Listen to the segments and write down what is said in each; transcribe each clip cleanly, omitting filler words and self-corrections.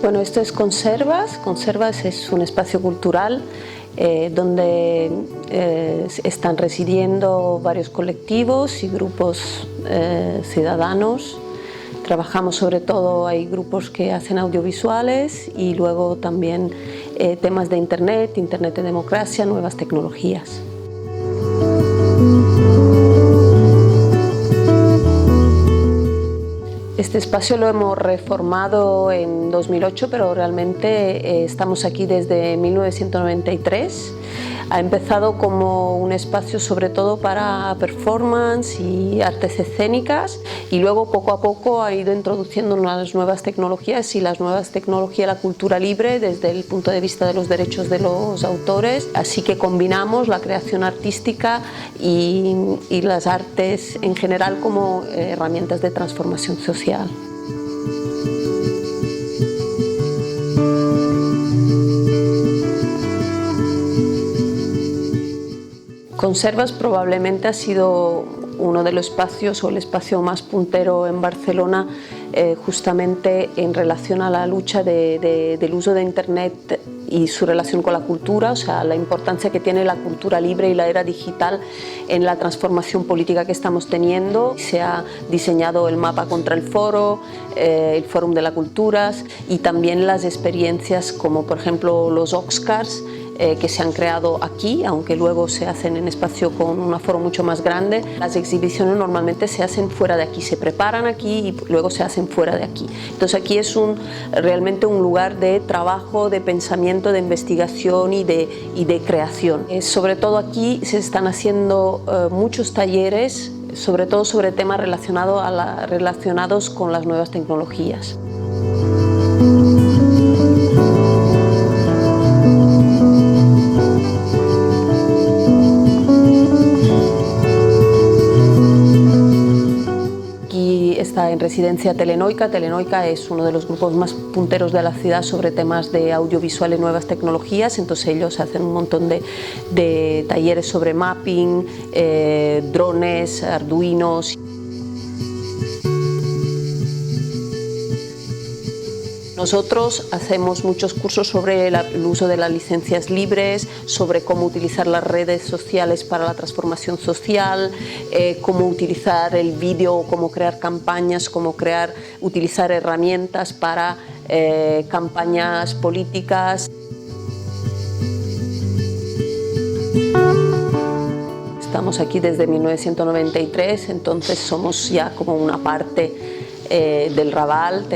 Bueno, esto es Conservas. Conservas es un espacio cultural donde están residiendo varios colectivos y grupos ciudadanos. Trabajamos sobre todo, hay grupos que hacen audiovisuales y luego también temas de Internet de democracia, nuevas tecnologías. Este espacio lo hemos reformado en 2008, pero realmente estamos aquí desde 1993. Ha empezado como un espacio sobre todo para performance y artes escénicas y luego poco a poco ha ido introduciendo unas nuevas tecnologías y las nuevas tecnologías, la cultura libre desde el punto de vista de los derechos de los autores. Así que combinamos la creación artística y las artes en general como herramientas de transformación social. Conservas probablemente ha sido uno de los espacios o el espacio más puntero en Barcelona justamente en relación a la lucha del uso de Internet y su relación con la cultura, o sea, la importancia que tiene la cultura libre y la era digital en la transformación política que estamos teniendo. Se ha diseñado el mapa contra el foro, el Fórum de las Culturas y también las experiencias como por ejemplo los Oscars, que se han creado aquí, aunque luego se hacen en espacio con un aforo mucho más grande. Las exhibiciones normalmente se hacen fuera de aquí, se preparan aquí y luego se hacen fuera de aquí. Entonces aquí es realmente un lugar de trabajo, de pensamiento, de investigación y de creación. Sobre todo aquí se están haciendo muchos talleres, sobre todo sobre temas relacionados con las nuevas tecnologías. Está en residencia Telenoica. Telenoica es uno de los grupos más punteros de la ciudad sobre temas de audiovisual y nuevas tecnologías, entonces ellos hacen un montón de talleres sobre mapping, drones, arduinos. Nosotros hacemos muchos cursos sobre el uso de las licencias libres, sobre cómo utilizar las redes sociales para la transformación social, cómo utilizar el vídeo, cómo crear campañas, utilizar herramientas para campañas políticas. Estamos aquí desde 1993, entonces somos ya como una parte del Raval,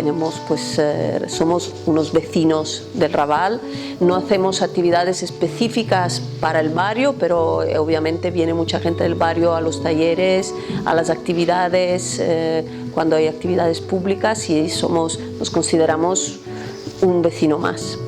somos unos vecinos del Raval. No hacemos actividades específicas para el barrio, pero obviamente viene mucha gente del barrio a los talleres, a las actividades, cuando hay actividades públicas y nos consideramos un vecino más.